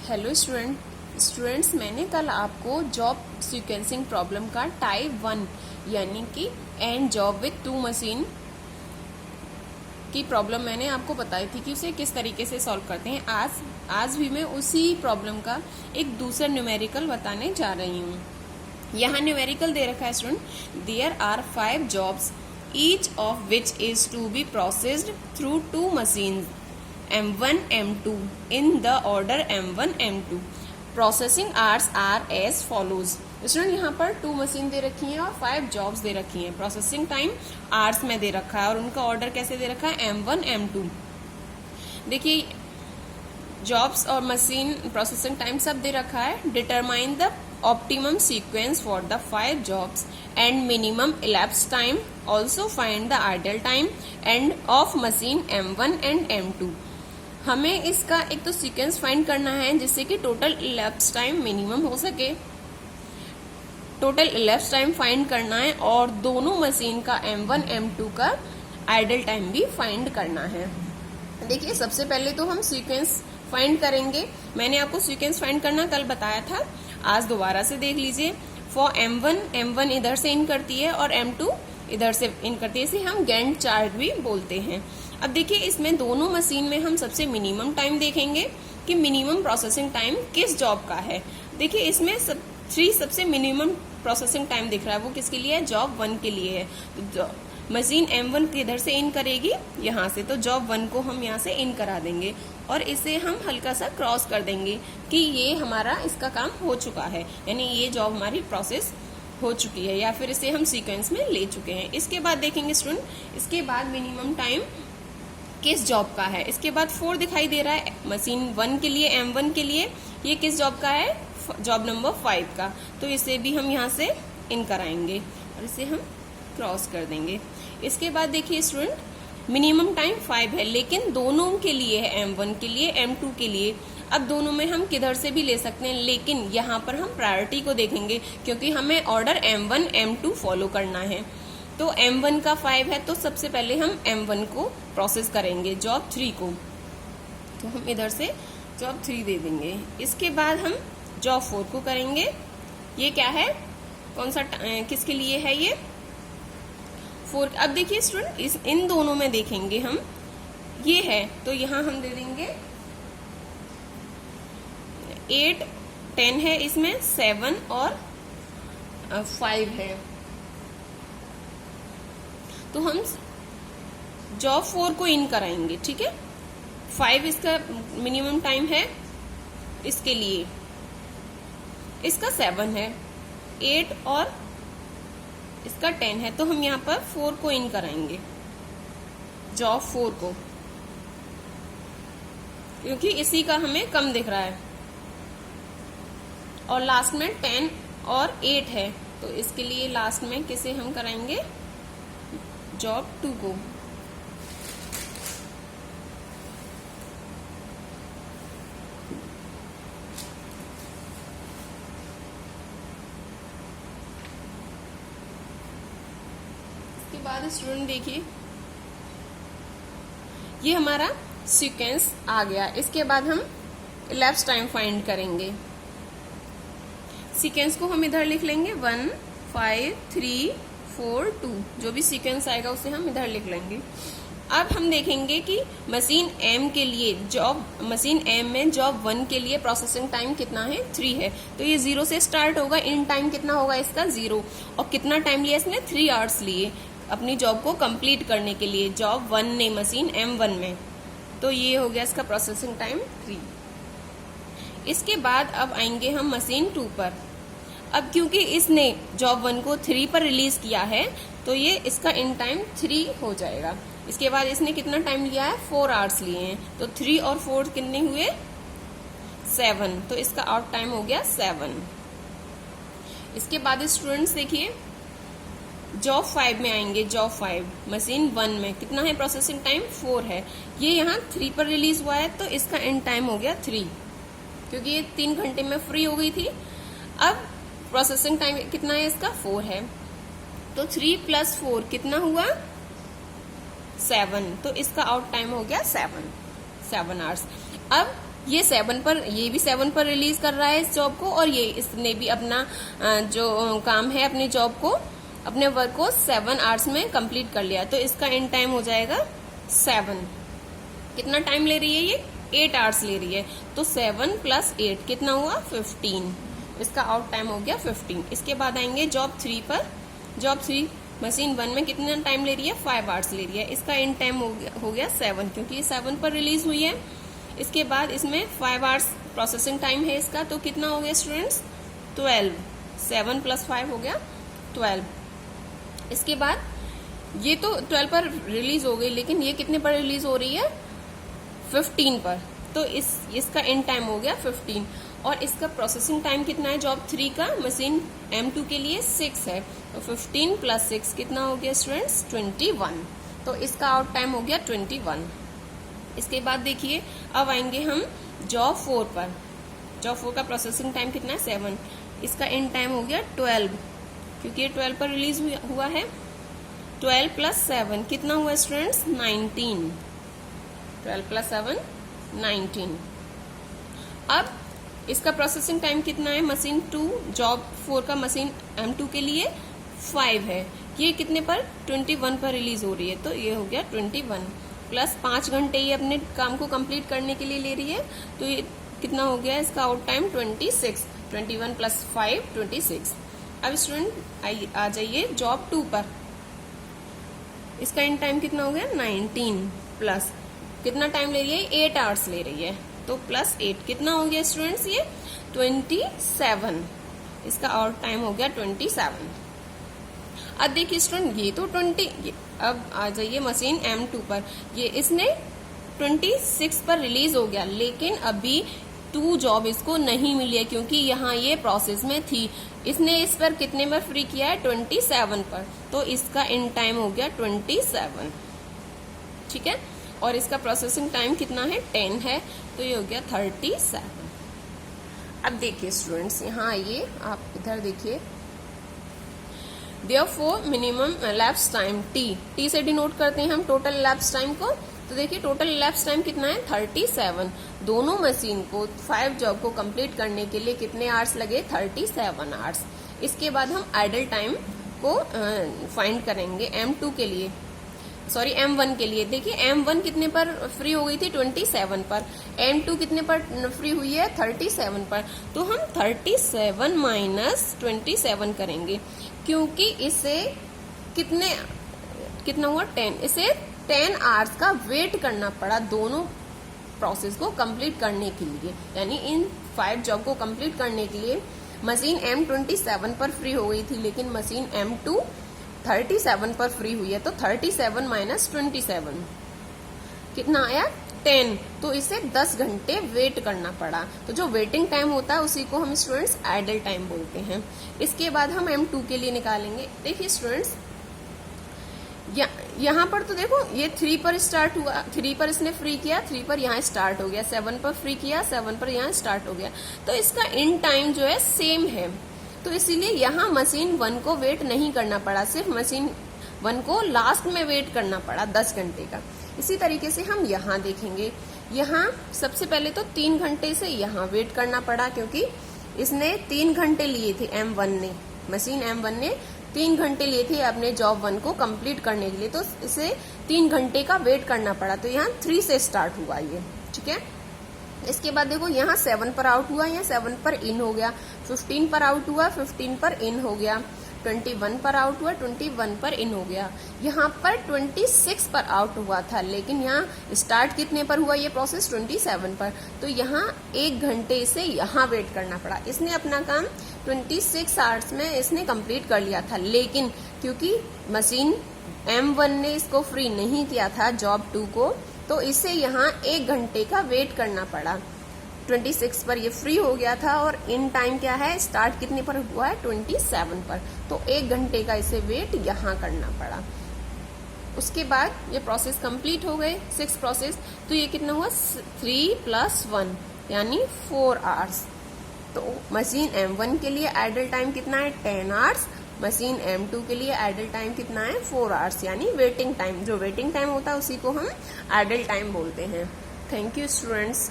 Hello students, मैंने कल आपको जॉब सीक्वेंसिंग प्रॉब्लम का टाइप 1 यानी कि एंड जॉब विथ 2 मशीन की प्रॉब्लम मैंने आपको बताई थी कि उसे किस तरीके से सॉल्व करते हैं। आज भी मैं उसी प्रॉब्लम का एक दूसरा न्यूमेरिकल बताने जा रही हूँ। यहाँ न्यूमेरिकल दे रखा है student, there are 5 jobs each of which is to be processed through 2 machines M1 M2 in the order M1 M2. Processing hours are as follows. Student यहाँ पर 2 मशीन दे रखी हैं और 5 जॉब्स दे रखी हैं। प्रोसेसिंग टाइम आवर्स में दे रखा है और उनका ऑर्डर कैसे दे रखा है, M1 M2। देखिए जॉब्स और मशीन प्रोसेसिंग टाइम सब दे रखा है। Determine the optimum sequence for the 5 jobs and minimum elapsed time. Also find the idle time end of machine M1 and M2। हमें इसका एक तो सीक्वेंस फाइंड करना है जिससे कि टोटल elapsed टाइम मिनिमम हो सके। टोटल elapsed टाइम फाइंड करना है और दोनों मशीन का M1 M2 का आइडल टाइम भी फाइंड करना है। देखिए सबसे पहले तो हम सीक्वेंस फाइंड करेंगे। मैंने आपको सीक्वेंस फाइंड करना कल बताया था, आज दोबारा से देख लीजिए। फॉर M1 इधर से इन करती है और M2 इधर से इन करती है, इसे हम गैंट चार्ट भी बोलते हैं। अब देखिए इसमें दोनों मशीन में हम सबसे मिनिमम टाइम देखेंगे कि मिनिमम प्रोसेसिंग टाइम किस जॉब का है। देखिए इसमें 3 सबसे मिनिमम प्रोसेसिंग टाइम दिख रहा है, वो किसके लिए है, जॉब 1 के लिए है। तो मशीन M1 इधर से इन करेगी यहाँ से, तो जॉब 1 को हम यहाँ से इन करा देंगे और इसे हम हल्का सा क्रॉस कर देंगे कि ये हमारा इसका काम हो चुका है, यानी ये जॉब हमारी प्रोसेस हो चुकी है या फिर इसे हम सीक्वेंस में ले चुके हैं। इसके बाद देखेंगे स्टूडेंट, इसके बाद मिनिमम टाइम किस जॉब का है। इसके बाद 4 दिखाई दे रहा है मशीन 1 के लिए, M1 के लिए। ये किस जॉब का है, जॉब नंबर 5 का, तो इसे भी हम यहाँ से इन कराएंगे और इसे हम क्रॉस कर देंगे। इसके बाद देखिए स्टूडेंट मिनिमम टाइम 5 है लेकिन दोनों के लिए है, M1 के लिए M2 के लिए। अब दोनों में हम किधर से भी ले सकते हैं लेकिन यहाँ पर हम प्रायोरिटी को देखेंगे क्योंकि हमें ऑर्डर M1 M2 फॉलो करना है। तो M1 का 5 है तो सबसे पहले हम M1 को प्रोसेस करेंगे, जॉब 3 को, तो हम इधर से जॉब 3 दे देंगे। इसके बाद हम जॉब 4 को करेंगे। ये क्या है, कौन सा किसके लिए है, ये 4। अब देखिए स्टूडेंट इन दोनों में देखेंगे हम, ये है तो यहाँ हम दे देंगे 8 10 है, इसमें 7 और 5 है, तो हम जॉब 4 को इन कराएंगे। ठीक है, 5 इसका मिनिमम टाइम है इसके लिए, इसका 7 है, 8 और इसका 10 है, तो हम यहाँ पर 4 को इन कराएंगे, जॉब 4 को, क्योंकि इसी का हमें कम दिख रहा है। और लास्ट में 10 और 8 है तो इसके लिए लास्ट में किसे हम कराएंगे, जॉब 2 को। इसके बाद स्टूडेंट देखिए ये हमारा सीक्वेंस आ गया। इसके बाद हम elapsed टाइम फाइंड करेंगे। सीक्वेंस को हम इधर लिख लेंगे 1 5 3 4 2, जो भी सीक्वेंस आएगा उसे हम इधर लिख लेंगे। अब हम देखेंगे कि मशीन M के लिए मशीन M में जॉब 1 के लिए प्रोसेसिंग टाइम कितना है, 3 है, तो ये 0 से स्टार्ट होगा। इन टाइम कितना होगा इसका, 0। और कितना टाइम लिया इसने, 3 आवर्स लिए अपनी जॉब को कंप्लीट करने के लिए, जॉब 1 ने मशीन M1 में, तो ये हो गया इसका प्रोसेसिंग टाइम 3। इसके बाद अब आएंगे हम मशीन 2 पर। अब क्योंकि इसने जॉब 1 को 3 पर रिलीज किया है तो ये इसका इन टाइम 3 हो जाएगा। इसके बाद इसने कितना टाइम लिया है, 4 आवर्स लिए हैं, तो 3 और 4 कितने हुए, 7, तो इसका आउट टाइम हो गया 7। इसके बाद स्टूडेंट्स देखिए जॉब 5 में आएंगे। जॉब 5 मशीन 1 में कितना है प्रोसेसिंग टाइम, 4 है। ये यहाँ 3 पर रिलीज हुआ है तो इसका इन टाइम हो गया 3, क्योंकि ये 3 घंटे में फ्री हो गई थी। अब प्रोसेसिंग टाइम कितना है इसका, 4 है, तो 3 + 4 कितना हुआ, 7, तो इसका आउट टाइम हो गया 7 आवर्स। अब ये 7 पर, ये भी 7 पर रिलीज कर रहा है इस जॉब को, और ये इसने भी अपना जो काम है अपनी जॉब को, अपने वर्क को 7 आवर्स में कंप्लीट कर लिया। तो इसका एंड टाइम हो जाएगा 7। कितना टाइम ले रही है ये? 8 आवर्स ले रही है। तो 7 + 8 कितना हुआ? 15। इसका आउट टाइम हो गया 15। इसके बाद आएंगे जॉब 3 पर। जॉब 3 मशीन 1 में कितना टाइम ले रही है? 5 आवर्स ले रही है। इसका एंड टाइम हो गया 7, क्योंकि ये 7 पर रिलीज हुई है। इसके बाद इसमें 5 आवर्स प्रोसेसिंग टाइम है इसका, तो कितना हो गया स्टूडेंट्स? 12। 7 + 5 हो गया 12। इसके बाद ये तो 12 पर रिलीज हो गई, लेकिन ये कितने पर रिलीज हो रही है? 15 पर। तो इसका एंड टाइम हो गया 15। और इसका प्रोसेसिंग टाइम कितना है जॉब 3 का? मशीन M2 के लिए 6 है। तो 15 + 6 कितना हो गया स्टूडेंट्स? 21। तो इसका आउट टाइम हो गया 21। इसके बाद देखिए अब आएंगे हम जॉब 4 पर। जॉब 4 का प्रोसेसिंग टाइम कितना है? 7। इसका एंड टाइम हो गया 12, क्योंकि ये 12 पर रिलीज हुआ है। 12 + 7 कितना हुआ स्टूडेंट्स? 19। 12 + 7 19। अब इसका प्रोसेसिंग टाइम कितना है? मशीन 2 जॉब 4 का मशीन M2 के लिए 5 है। ये कितने पर? 21 पर रिलीज हो रही है। तो ये हो गया 21 + 5 घंटे ये अपने काम को कंप्लीट करने के लिए ले रही है। तो ये कितना हो गया इसका आउट टाइम? 26। 21 + 5 26। अब स्टूडेंट आ जाइए जॉब 2 पर। इसका एंड टाइम कितना हो गया? 19 प्लस कितना टाइम ले रही है? 8 आवर्स ले रही है। तो +8 कितना हो गया स्टूडेंट्स? ये 27। इसका आउट टाइम हो गया 27। अब देखिए स्टूडेंट ये तो 20। अब आ जाइए मशीन M2 पर। ये इसने 26 पर रिलीज हो गया, लेकिन अभी 2 जॉब इसको नहीं मिली है, क्योंकि यहाँ ये प्रोसेस में थी। इसने इस पर कितने पर फ्री किया है? 27 पर। तो इसका एंड टाइम हो गया 27। ठीक है। और इसका प्रोसेसिंग टाइम कितना है? 10 है। तो ये हो गया 37। अब देखिए स्टूडेंट्स यहाँ आइए, आप इधर देखिए। Therefore minimum lapse time T से डिनोट करते हैं हम टोटल लैप्स टाइम को। तो देखिए टोटल लैप्स टाइम कितना है? 37। दोनों मशीन को 5 जॉब को कंप्लीट करने के लिए कितने आवर्स लगे? 37 आवर्स। इसके बाद हम आइडल टाइम को फाइंड करेंगे M2 के लिए, सॉरी M1 के लिए। देखिए M1 कितने पर फ्री हो गई थी? 27 पर। M2 कितने पर फ्री हुई है? 37 पर। तो हम 37 - 27 करेंगे, क्योंकि इसे कितना हुआ? 10। इसे 10 आवर्स का वेट करना पड़ा दोनों प्रोसेस को कंप्लीट करने के लिए। यानी इन 5 जॉब को कंप्लीट करने के लिए मशीन M 27 पर फ्री हो गई थी, लेकिन मशीन M2 37 पर फ्री हुई है। तो 37 - 27 कितना आया? 10। तो इसे 10 घंटे वेट करना पड़ा। तो जो वेटिंग टाइम होता है उसी को हम स्टूडेंट्स आइडल टाइम बोलते हैं। इसके बाद हम M2 के लिए निकालेंगे। देखिए स्टूडेंट्स यहाँ पर तो देखो ये 3 पर स्टार्ट हुआ, 3 पर इसने फ्री किया, 3 पर यहाँ स्टार्ट हो गया, 7 पर फ्री किया, 7 पर यहाँ स्टार्ट हो गया। तो इसका एंड टाइम जो है सेम है। तो इसीलिए यहाँ मशीन 1 को वेट नहीं करना पड़ा, सिर्फ मशीन 1 को लास्ट में वेट करना पड़ा 10 घंटे का। इसी तरीके से हम यहाँ देखेंगे। यहाँ सबसे पहले तो 3 घंटे से यहाँ वेट करना पड़ा, क्योंकि इसने 3 घंटे लिए थे M1 ने, मशीन M1 ने 3 घंटे लिए थे अपने जॉब 1 को कंप्लीट करने के लिए। तो इसे 3 घंटे का वेट करना पड़ा। तो यहाँ 3 से स्टार्ट हुआ ये। ठीक है। इसके बाद देखो यहाँ 7 पर आउट हुआ, यहाँ 7 पर इन हो गया, 15 पर आउट हुआ, 15 पर इन हो गया, 21 पर आउट हुआ, 21 पर इन हो गया। यहाँ पर 26 पर आउट हुआ था, लेकिन यहाँ स्टार्ट कितने पर हुआ ये प्रोसेस? 27 पर। तो यहाँ 1 घंटे से यहाँ वेट करना पड़ा। इसने अपना काम 26 आवर्स में इसने कंप्लीट कर लिया था, लेकिन क्योंकि मशीन M1 ने इसको फ्री नहीं किया था जॉब 2 को, तो इसे यहाँ 1 घंटे का वेट करना पड़ा। 26 पर ये फ्री हो गया था, और इन टाइम क्या है? स्टार्ट कितने पर हुआ है? 27 पर। तो 1 घंटे का इसे वेट यहाँ करना पड़ा। उसके बाद ये प्रोसेस कंप्लीट हो गए 6 प्रोसेस। तो ये कितना हुआ? 3 + 1 यानी 4 आवर्स। तो मशीन M1 के लिए आइडल टाइम कितना है? 10 आवर्स। मशीन M2 के लिए आइडल टाइम कितना है? 4 आवर्स, यानी वेटिंग टाइम। जो वेटिंग टाइम होता है उसी को हम आइडल टाइम बोलते हैं। Thank you students.